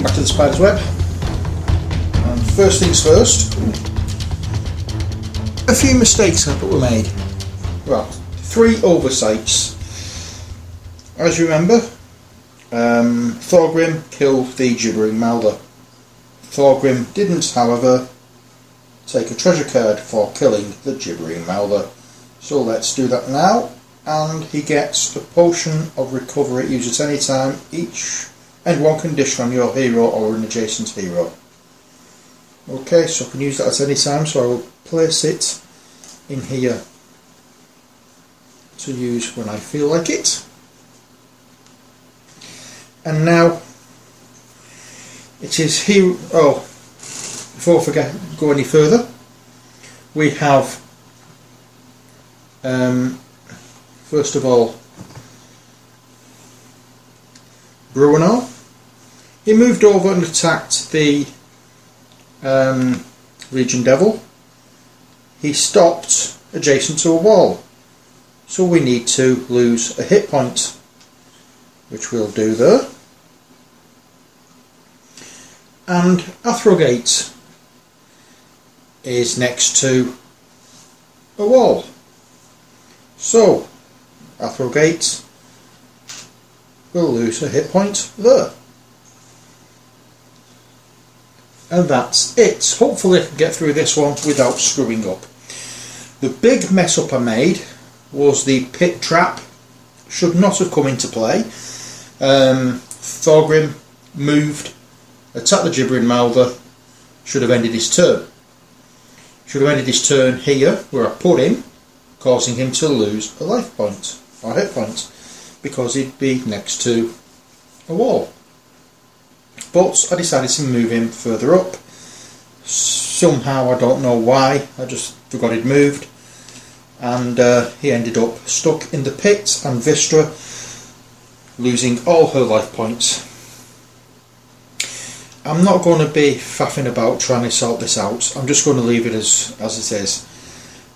back to the spider's web. And first things first, a few mistakes that were made. Well, 3 oversights. As you remember, Thorgrim killed the gibbering Mouther. Thorgrim didn't, however, take a treasure card for killing the gibbering Mouther. So let's do that now, and he gets a potion of recovery used at any time, each and one condition on your hero or an adjacent hero. Okay, so I can use that at any time, so I will place it in here to use when I feel like it. And now it is here. Oh, before I go any further, we have first of all Bruenor. He moved over and attacked the Legion Devil. He stopped adjacent to a wall, so we need to lose a hit point, which we'll do there. And Athrogate is next to a wall, so Athrogate will lose a hit point there. And that's it. Hopefully I can get through this one without screwing up. The big mess up I made was the pit trap. Should not have come into play. Thorgrim moved, attacked the gibbering Mouther, should have ended his turn. Should have ended his turn here where I put him, causing him to lose a life point or hit point, because he'd be next to a wall. But I decided to move him further up. Somehow, I don't know why, I just forgot he'd moved, and he ended up stuck in the pit, and Vistra losing all her life points. I'm not going to be faffing about trying to sort this out. I'm just going to leave it as it is.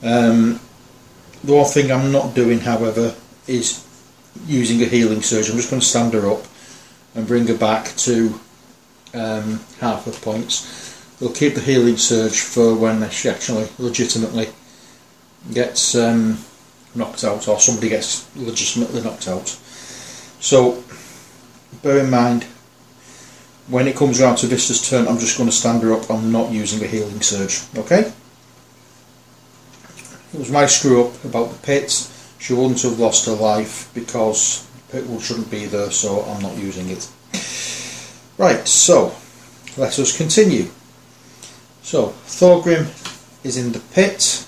The one thing I'm not doing, however, is using a healing surge. I'm just going to stand her up and bring her back to half her points. We'll keep the healing surge for when she actually legitimately gets knocked out, or somebody gets legitimately knocked out. So bear in mind, when it comes around to Vista's turn, I'm just going to stand her up. I'm not using a healing surge. Okay? It was my screw up about the pit. She wouldn't have lost her life because the pit shouldn't be there, so I'm not using it. Right, so let us continue. So Thorgrim is in the pit,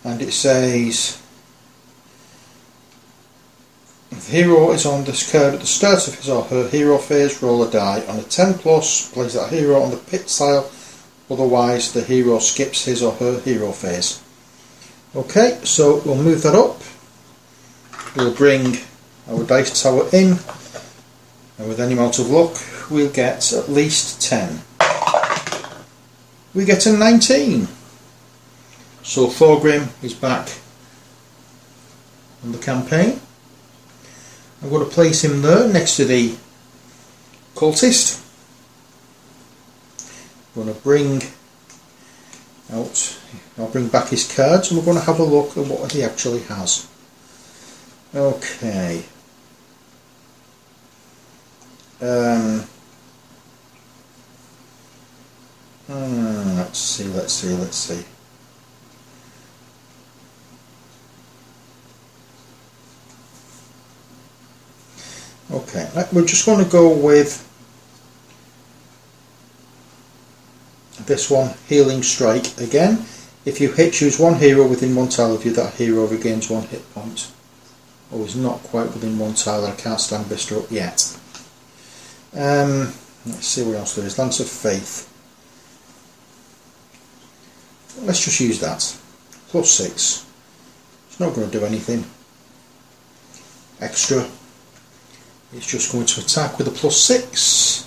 and it says if the hero is on this card at the start of his or her hero phase, roll a die. On a 10+, place that hero on the pit tile, otherwise the hero skips his or her hero phase. Okay, so we'll move that up. We'll bring our dice tower in, and with any amount of luck we'll get at least 10. We get a 19. So Thorgrim is back on the campaign. I'm going to place him there next to the cultist. I'm going to bring out, I'll bring back his cards, and we're going to have a look at what he actually has. Okay. Let's see. Okay, we're just going to go with this one, Healing Strike again. If you hit, choose one hero within one tile of you, that hero regains 1 hit point. Oh, he's not quite within one tile, I can't stand Vista up yet. Let's see what else there is. Lance of Faith. Let's just use that. +6. It's not going to do anything extra. It's just going to attack with a +6.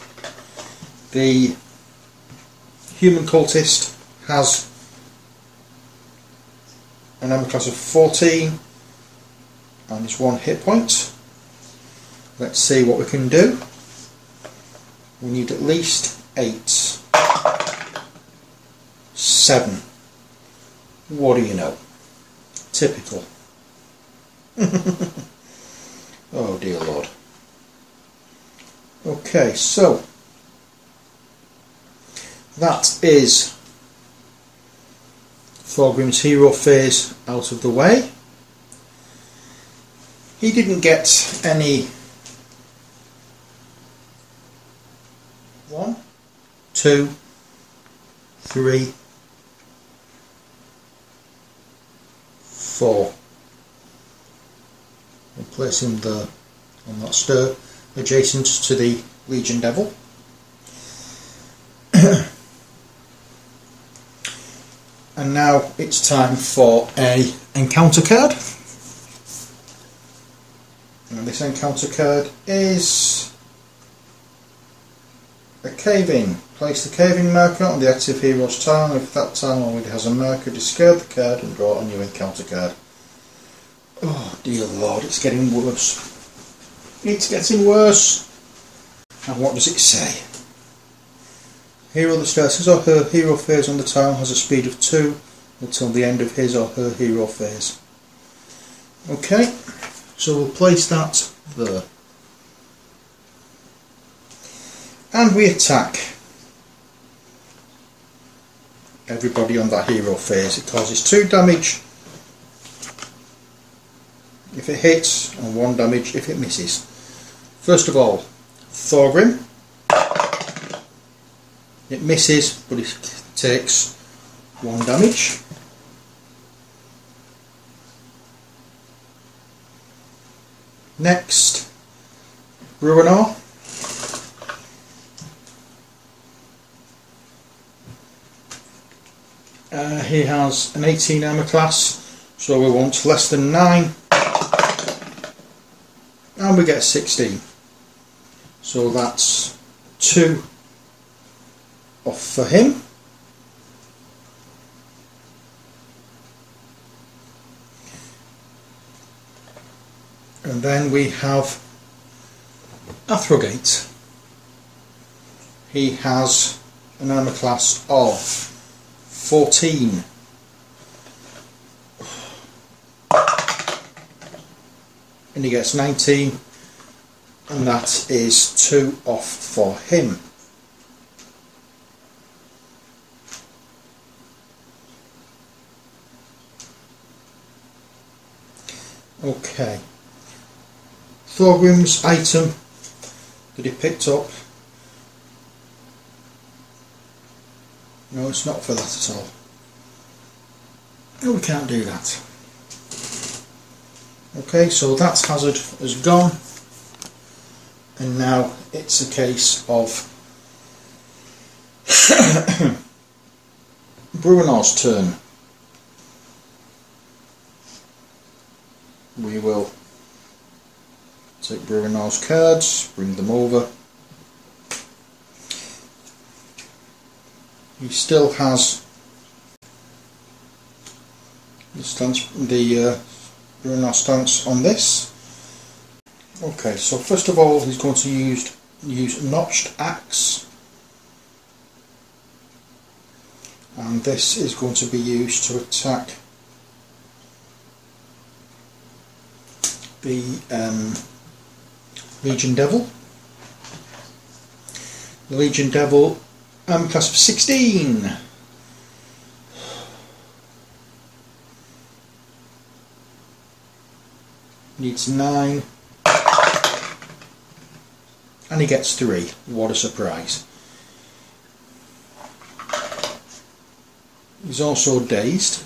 The human cultist has an armor class of 14 and it's 1 hit point. Let's see what we can do. We need at least 8. 7. What do you know? Typical. Oh dear Lord. Okay, so that is Thorgrim's hero phase out of the way. He didn't get any 1, 2, 3, 4. We'll place him there on that stir, adjacent to the Legion Devil. And now it's time for a encounter card. And this encounter card is a cave-in. Place the cave-in marker on the active hero's tile. If that tile already has a marker, discard the card and draw a new encounter card. Oh dear Lord, it's getting worse. It's getting worse. And what does it say? Hero that starts his or her hero phase on the tile has a speed of 2 until the end of his or her hero phase. Okay, so we'll place that there. And we attack everybody on that hero phase. It causes 2 damage if it hits and 1 damage if it misses. First of all, Thorgrim. It misses, but it takes 1 damage. Next, Bruenor. He has an 18 armour class, so we want less than 9. And we get 16. So that's 2 off for him. And then we have Athrogate. He has an armour class of 14. And he gets 19, and that is 2 off for him. Okay. Thorgrim's item that he picked up. No, it's not for that at all. No, we can't do that. Okay, so that hazard has gone, and now it's a case of Bruenor's turn. We will take Bruenor's cards, bring them over. He still has the Bruenor stance on this. Okay, so first of all he's going to use Notched Axe, and this is going to be used to attack the Legion Devil. The Legion Devil class of 16. Needs 9. And he gets 3. What a surprise. He's also dazed.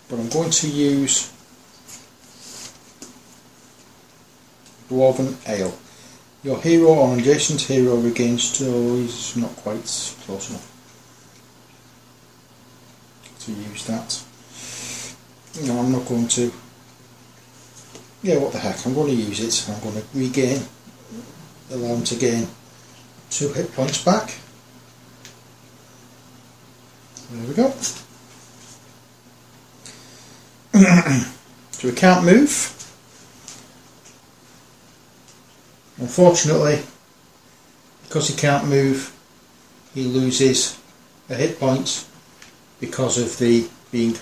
But I'm going to use Dwarven Ale. Your hero or adjacent hero regains 2. He's not quite close enough to use that. No, I'm not going to. Yeah, what the heck, I'm going to use it. I'm going to regain, allow him to gain 2 hit points back. There we go. So we can't move. Unfortunately, Because he can't move, he loses a hit point because of the being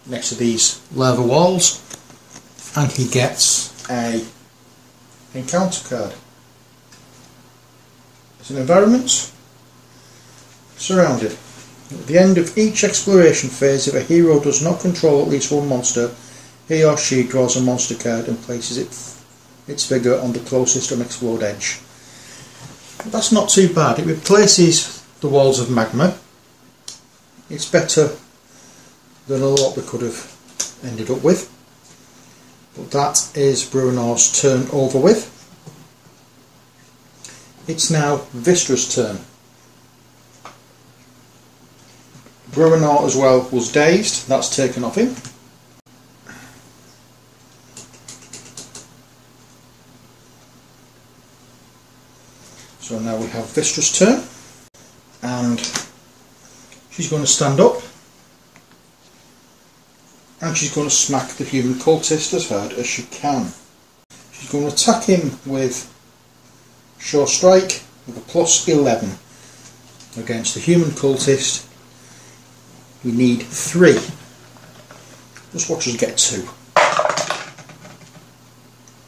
next to these lava walls, and he gets a encounter card. It's an environment surrounded. At the end of each exploration phase, if a hero does not control at least one monster, he or she draws a monster card and places its figure on the closest unexplored edge. That's not too bad. It replaces the walls of magma. It's better than a lot we could have ended up with. But that is Bruenor's turn over with. It's now Vistra's turn. Bruenor as well was dazed, that's taken off him. So now we have Vistra's turn, and she's going to stand up and she's going to smack the human cultist as hard as she can. She's going to attack him with Sure Strike with a plus 11 against the human cultist. We need 3. Just watch us get 2.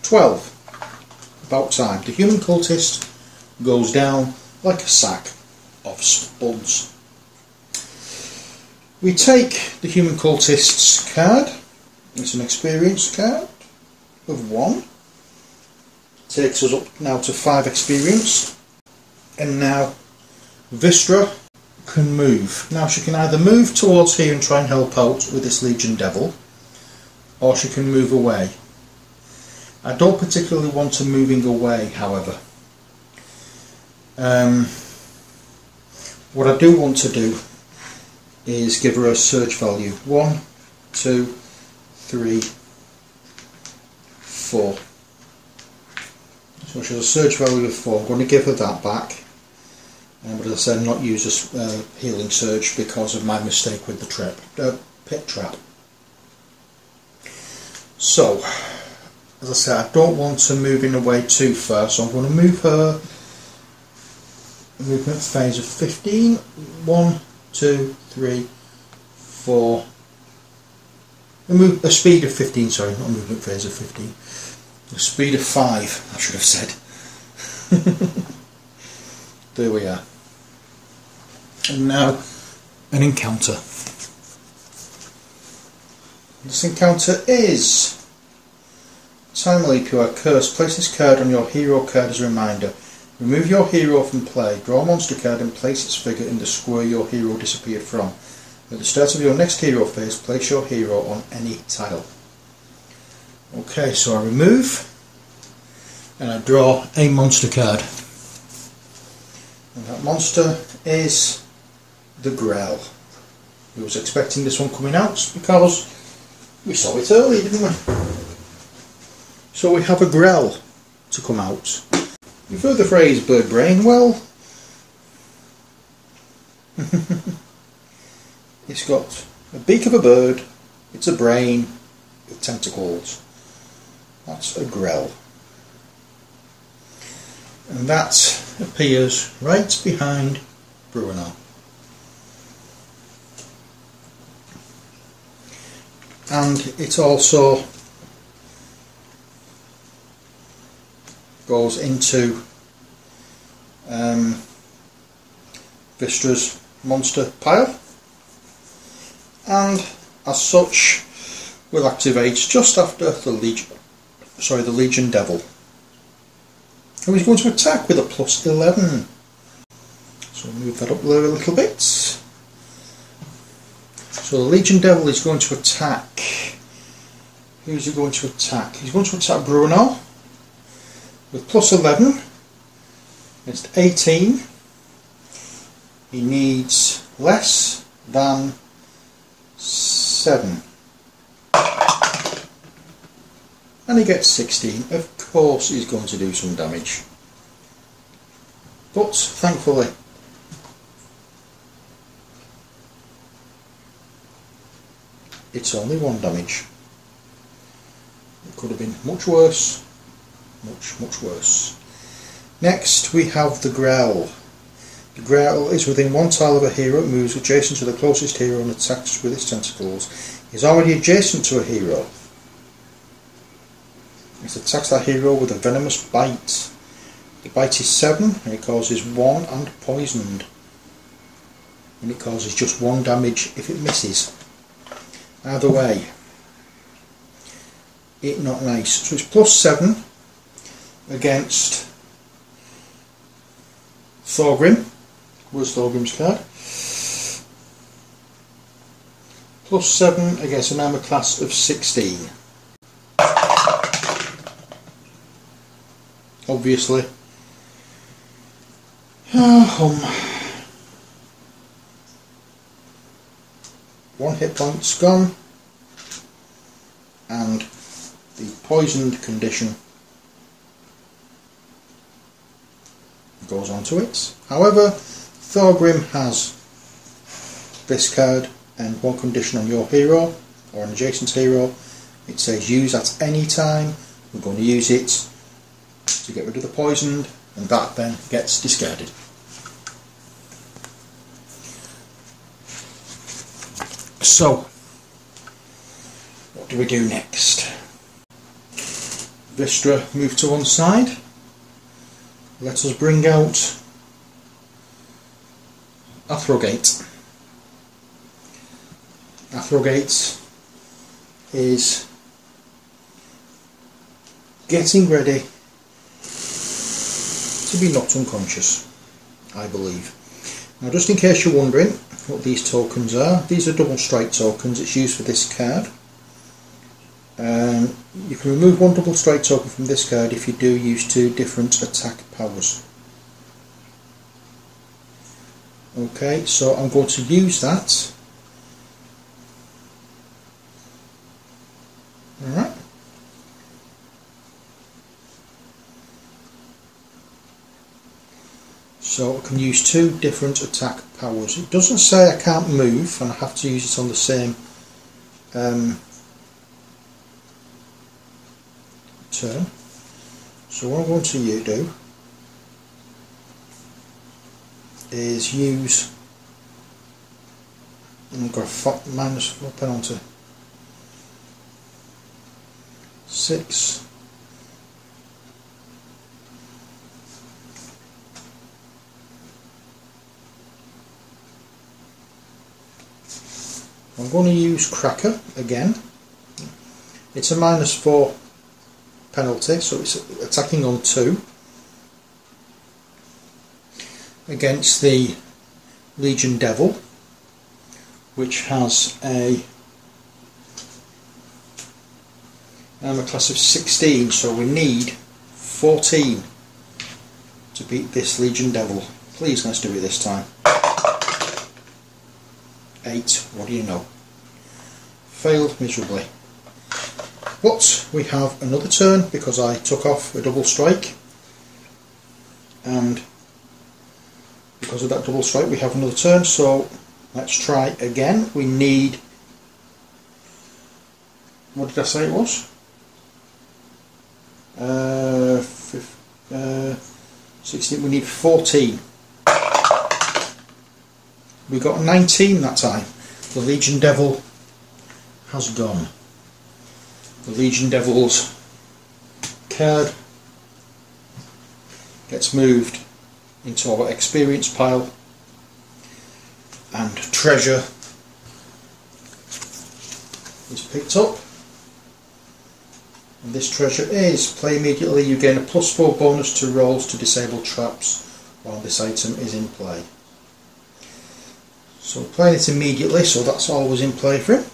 12. About time. The human cultist goes down like a sack of spuds. We take the human cultist's card. It's an experience card of 1. Takes us up now to 5 experience. And now Vistra can move. Now she can either move towards here and try and help out with this Legion Devil, or she can move away. I don't particularly want her moving away, however. What I do want to do is give her a surge value. 1, 2, 3, 4. So she has a surge value of 4. I'm going to give her that back. But as I said, not use a healing surge because of my mistake with the pit trap. So, as I said, I don't want her moving away too far, so I'm going to move her movement phase of 15. 1, 2, 3, 4. A speed of 15, sorry, not a movement phase of 15. A speed of 5, I should have said. There we are. And now an encounter. This encounter is Timely Pure Curse. Place this card on your hero card as a reminder. Remove your hero from play. Draw a monster card and place its figure in the square your hero disappeared from. At the start of your next hero phase, place your hero on any tile. Okay, so I remove and I draw a monster card. And that monster is the Grell. We was expecting this one coming out because we saw it earlier, didn't we? So we have a Grell to come out. You've heard the phrase bird brain. Well, it's got a beak of a bird, it's a brain with tentacles. That's a Grell. And that appears right behind Bruenor. And it also goes into Vistra's monster pile, and as such will activate just after the Legion Devil, who is going to attack with a plus 11. So we'll move that up there a little bit. So the Legion Devil is going to attack. Who's he going to attack? He's going to attack Bruenor with plus 11 against 18. He needs less than 7. And he gets 16. Of course he's going to do some damage. But thankfully it's only 1 damage. It could have been much worse. Much worse. Next we have the Grell. The Grell is within 1 tile of a hero, it moves adjacent to the closest hero and attacks with its tentacles. It's already adjacent to a hero. It attacks that hero with a venomous bite. The bite is 7 and it causes 1 and poisoned. And it causes just 1 damage if it misses. Either way, it not nice. So it's +7 against Thorgrim. Where's Thorgrim's card? +7 against an armour class of 16. Obviously. 1 hit point's gone, and the poisoned condition goes on to it. However, Thorgrim has this card and 1 condition on your hero or an adjacent hero. It says use at any time. We're going to use it to get rid of the poisoned, and that then gets discarded. So, what do we do next? Vistra move to one side. Let us bring out Athrogate. Athrogate is getting ready to be knocked unconscious, I believe. Now, just in case you're wondering what these tokens are, these are double strike tokens. It's used for this card. You can remove 1 double strike token from this card if you do use 2 different attack powers. Okay, so I'm going to use that. Alright. So I can use 2 different attack powers. It doesn't say I can't move and I have to use it on the same turn. So what I'm going to do is use, I've got a -4 penalty, 6. I'm going to use Cracker again. It's a -4 penalty, so it's attacking on 2 against the Legion Devil, which has a armour class of 16, so we need 14 to beat this Legion Devil. Please, let's do it this time. 8, what do you know? Failed miserably. But we have another turn because I took off a double strike, and because of that double strike we have another turn, so let's try again. We need, what did I say it was? 16, we need 14. We got 19 that time. The Legion Devil has gone. The Legion Devil's card gets moved into our experience pile, and treasure is picked up. And this treasure is, play immediately, you gain a +4 bonus to rolls to disable traps while this item is in play. So playing it immediately, so that's always in play for him.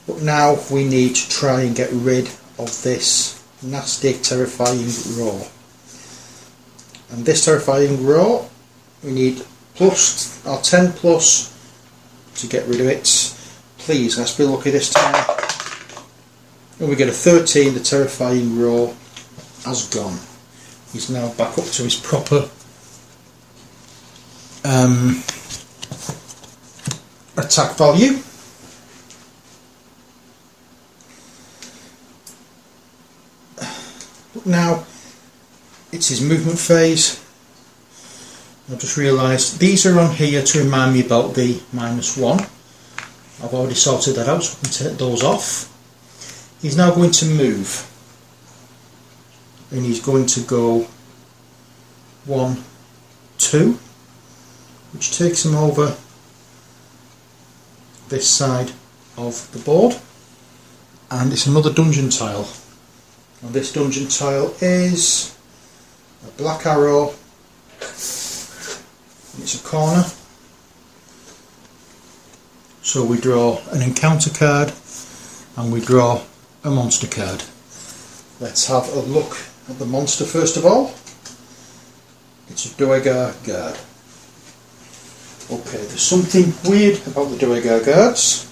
But now we need to try and get rid of this nasty, terrifying roar. And this terrifying roar, we need +, 10 plus to get rid of it. Please, let's be lucky this time. And we get a 13, the terrifying roar has gone. He's now back up to his proper attack value. But now it's his movement phase. I've just realised these are on here to remind me about the -1. I've already sorted that out, so I can take those off. He's now going to move, and he's going to go 1, 2, which takes him over this side of the board, and it's another dungeon tile. And this dungeon tile is a black arrow. It's a corner, so we draw an encounter card and we draw a monster card. Let's have a look at the monster first of all. It's a Duergar guard. Okay, there's something weird about the Duergar guards,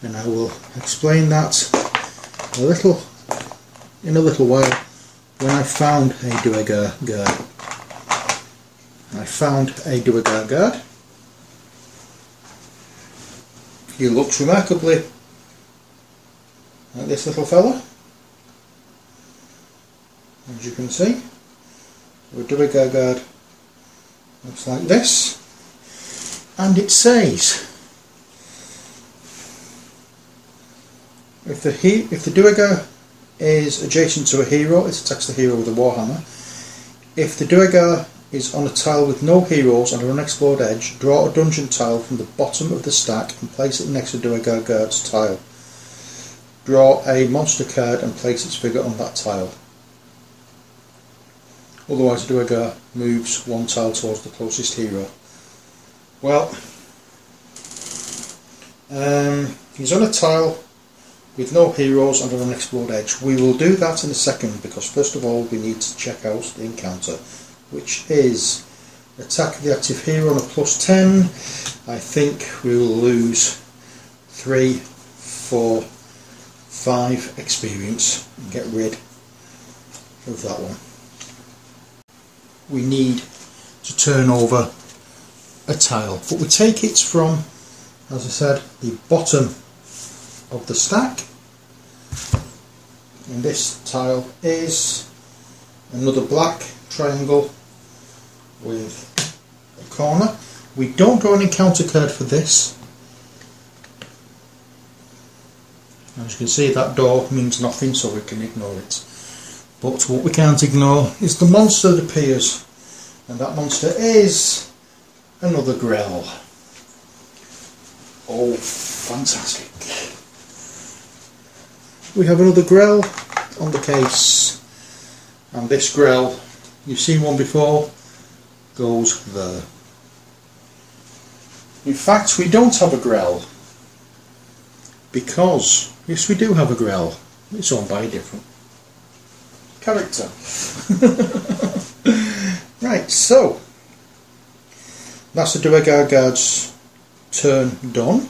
and I will explain that in a little while. When I found a Duergar guard, he looks remarkably like this little fella, as you can see. So a Duergar guard looks like this, and it says if the Duergar is adjacent to a hero, it attacks the hero with a warhammer. If the Duergar is on a tile with no heroes and an unexplored edge, draw a dungeon tile from the bottom of the stack and place it next to Duergar guard's tile. Draw a monster card and place its figure on that tile. Otherwise, Duergar moves 1 tile towards the closest hero. Well, he's on a tile with no heroes and an unexplored edge. We will do that in a second, because first of all we need to check out the encounter, which is attack the active hero on a +10. I think we will lose 3, 4, 5 experience and get rid of that one. We need to turn over a tile, but we take it from, as I said, the bottom of the stack, and this tile is another black triangle with a corner. We don't draw an encounter card for this. As you can see, that door means nothing, so we can ignore it. But what we can't ignore is the monster that appears, and that monster is another Grell. Oh, fantastic. We have another Grell on the case, and this Grell, you've seen one before, goes there. In fact, we don't have a Grell, because, yes, we do have a Grell. It's owned by a different character. Right, so that's the Duergar guard's turn done.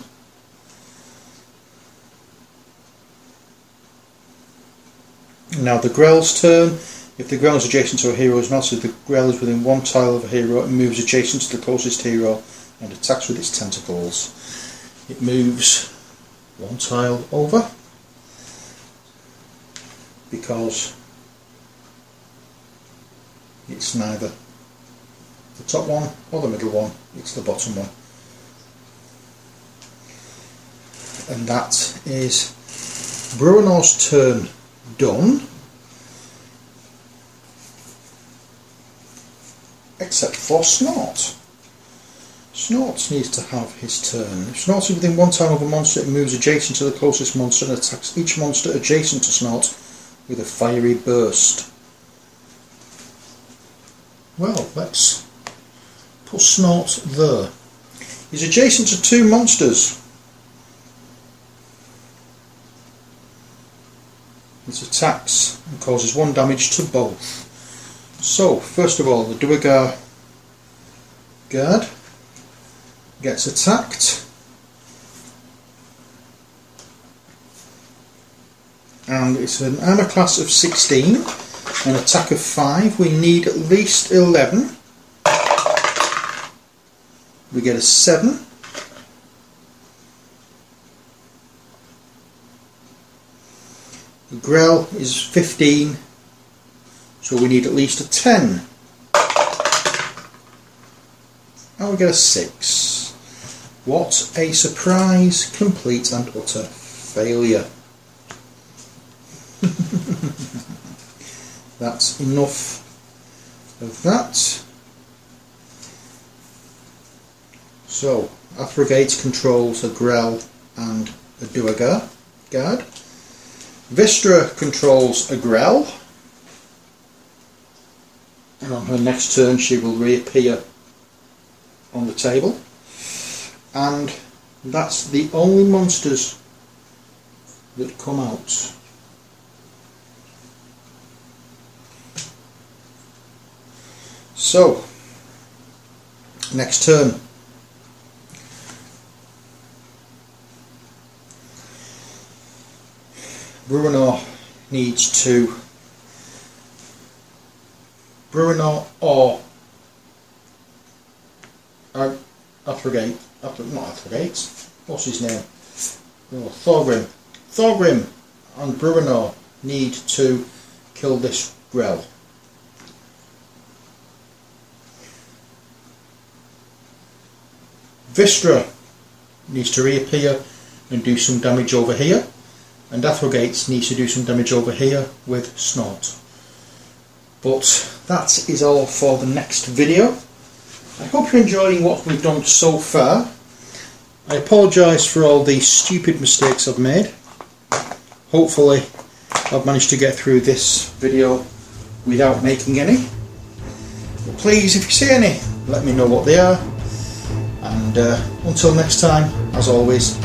Now the Grell's turn. If the Grell is adjacent to a hero, is not. If the Grell is within 1 tile of a hero, it moves adjacent to the closest hero and attacks with its tentacles. It moves 1 tile over, because it's neither the top one or the middle one, it's the bottom one. And that is Bruenor's turn done, except for Snort. Snort needs to have his turn. If Snort is within 1 tile of a monster, it moves adjacent to the closest monster and attacks each monster adjacent to Snort with a fiery burst. Well, let's put Snort there. He's adjacent to 2 monsters. It attacks and causes 1 damage to both. So, first of all, the Duergar guard gets attacked, and it's an armour class of 16, an attack of 5. We need at least 11. We get a 7. The Grell is 15, So we need at least a 10. And we get a 6. What a surprise, complete and utter failure. That's enough of that. So, Athrogate controls a Grell and a Duergar guard. Vistra controls a Grell. And on her next turn she will reappear on the table. And that's the only monsters that come out. So, next turn. Bruenor needs to Athrogate, not Athrogate, what's his name? Oh, Thorgrim. Thorgrim and Bruenor need to kill this Grell. Vistra needs to reappear and do some damage over here, and Athrogate needs to do some damage over here with Snort. But that is all for the next video. I hope you're enjoying what we've done so far. I apologise for all the stupid mistakes I've made. Hopefully I've managed to get through this video without making any. But please, if you see any, let me know what they are. And until next time, as always,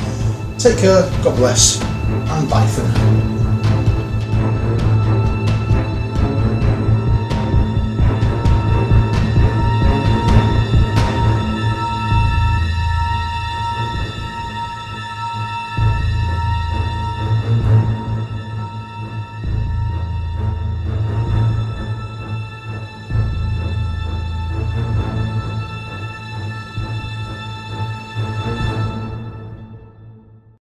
take care, God bless, and bye for now.